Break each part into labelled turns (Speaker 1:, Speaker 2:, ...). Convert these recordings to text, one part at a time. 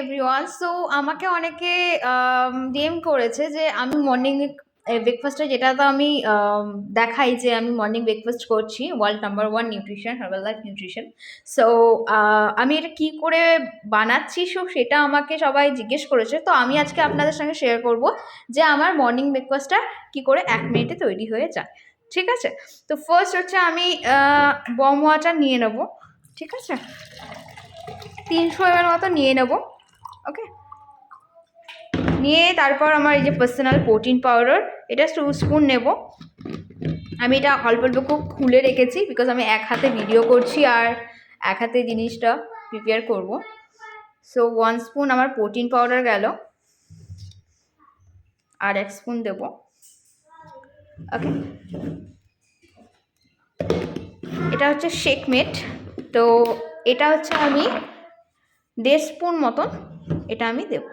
Speaker 1: Everyone. So আমাকে অনেকে DM করেছে যে আমি মর্নিং ব্রেকফাস্টে যেটা তো আমি দেখাই যে আমি মর্নিং ব্রেকফাস্ট করছি world number 1 nutrition herbal life nutrition. So আমি এটা কি করে বানাচ্ছি সেটা আমাকে সবাই জিজ্ঞেস করেছে। তো আমি আজকে আপনাদের সঙ্গে শেয়ার করব যে আমার মর্নিং ব্রেকফাস্টটা কি করে 1 মিনিটে তৈরি হয়ে যায়। ঠিক আছে, তো ফার্স্ট হচ্ছে আমি বম ওয়াটার নিয়ে নেব। ঠিক আছে, 300 ml মতো নিয়ে নেব। ওকে, নিয়ে তারপর আমার এই যে পার্সোনাল প্রোটিন পাউডার, এটা 2 স্পুন নেব। আমি এটা অল্প অল্প খুব খুলে রেখেছি বিকজ আমি এক হাতে ভিডিও করছি আর এক হাতে জিনিসটা প্রিপেয়ার করব। সো 1 স্পুন আমার প্রোটিন পাউডার গেল, আর 1 স্পুন দেব। ওকে, এটা হচ্ছে শেকমেট। তো এটা হচ্ছে আমি 1.5 স্পুন মতন এটা আমি দেব।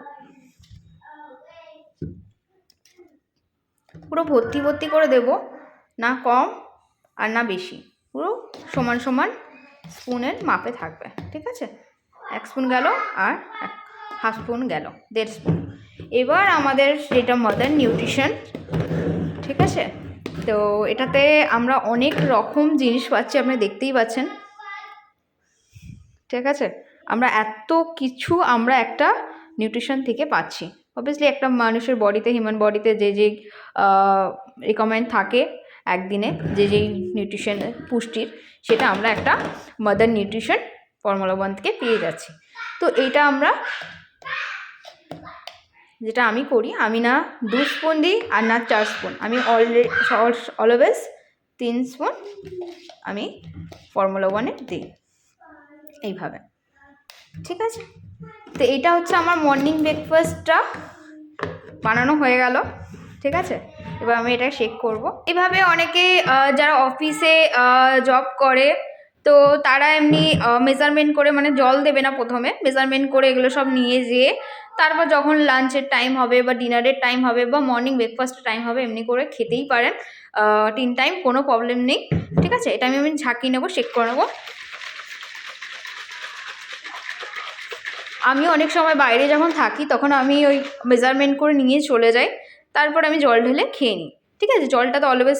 Speaker 1: পুরো ভর্তি ভর্তি করে দেব, না কম আর না বেশি, পুরো সমান সমান স্পুনের মাপে থাকবে। ঠিক আছে, 1 স্পুন গেল আর 1/2 স্পুন গেল, 1.5 স্পুন। এবার আমাদের যেটা মাদার নিউট্রিশন, ঠিক আছে, তো এটাতে আমরা অনেক রকম জিনিস পাচ্ছি, আপনি দেখতেই পাচ্ছেন। ঠিক আছে, আমরা এত কিছু আমরা একটা নিউট্রিশন থেকে পাচ্ছি। অবভিয়াসলি একটা মানুষের বডিতে, হিউম্যান বডিতে যে যে রিকমেন্ড থাকে একদিনে যে যেই নিউট্রিশন পুষ্টির, সেটা আমরা একটা মাদার নিউট্রিশন ফর্মুলা 1 থেকে পেয়ে যাচ্ছি। তো এইটা আমরা, যেটা আমি করি, আমি না 2 স্পুন দিই আর না 4 স্পুন, আমি অলওয়েজ 3 স্পুন আমি ফর্মুলা 1-এ দিই এইভাবে। ঠিক আছে, তো এটা হচ্ছে আমার মর্নিং ব্রেকফাস্টটা বানানো হয়ে গেল। ঠিক আছে, এবার আমি এটা শেক করব। এভাবে অনেকে যারা অফিসে জব করে, তো তারা এমনি মেজারমেন্ট করে, মানে জল দেবে না, প্রথমে মেজারমেন্ট করে এগুলো সব নিয়ে যেয়ে তারপর যখন লাঞ্চের টাইম হবে বা ডিনারের টাইম হবে বা মর্নিং ব্রেকফাস্টের টাইম হবে, এমনি করে খেতেই পারেন 3 টাইম, কোনো প্রবলেম নেই। ঠিক আছে, এটা আমি ঝাঁকিয়ে নেবো, শেক করে নেবো। আমি অনেক সময় বাইরে যখন থাকি তখন আমি ওই মেজারমেন্ট করে নিয়ে চলে যাই, তারপর আমি জল ঢেলে খেয়ে নিই। ঠিক আছে, জলটা তো অলওয়েজ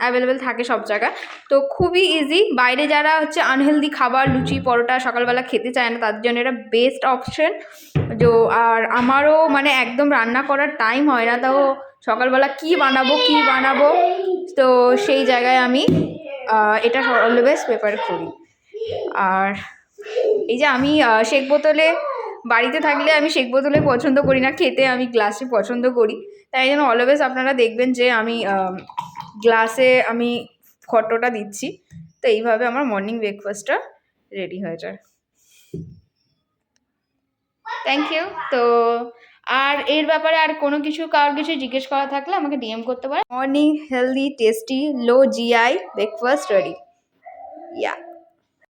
Speaker 1: অ্যাভেলেবেল থাকে সব জায়গায়, তো খুবই ইজি। বাইরে যারা হচ্ছে আনহেলদি খাবার, লুচি পরোটা সকালবেলা খেতে চায় না, তাদের জন্য এটা বেস্ট অপশন। আর আমারও মানে একদম রান্না করার টাইম হয় না, তাও সকালবেলা কি বানাবো, তো সেই জায়গায় আমি এটা অলওয়েজ প্রেফার করি। আর এই যে আমি শেক বোতলে, বাড়িতে থাকলে আমি শেক বোতলে পছন্দ করি না খেতে, আমি গ্লাসে পছন্দ করি। তাই জন্য অলওয়েজ আপনারা দেখবেন যে আমি গ্লাসে আমি ফটোটা দিচ্ছি। তো এইভাবে আমার মর্নিং ব্রেকফাস্টটা রেডি হয়ে যায়। Thank you. তো আর এর ব্যাপারে আর কোনো কিছু, কারোর কিছু জিজ্ঞেস করা থাকলে আমাকে ডিএম করতে পারে। Morning healthy tasty low GI breakfast ready. ইয়া।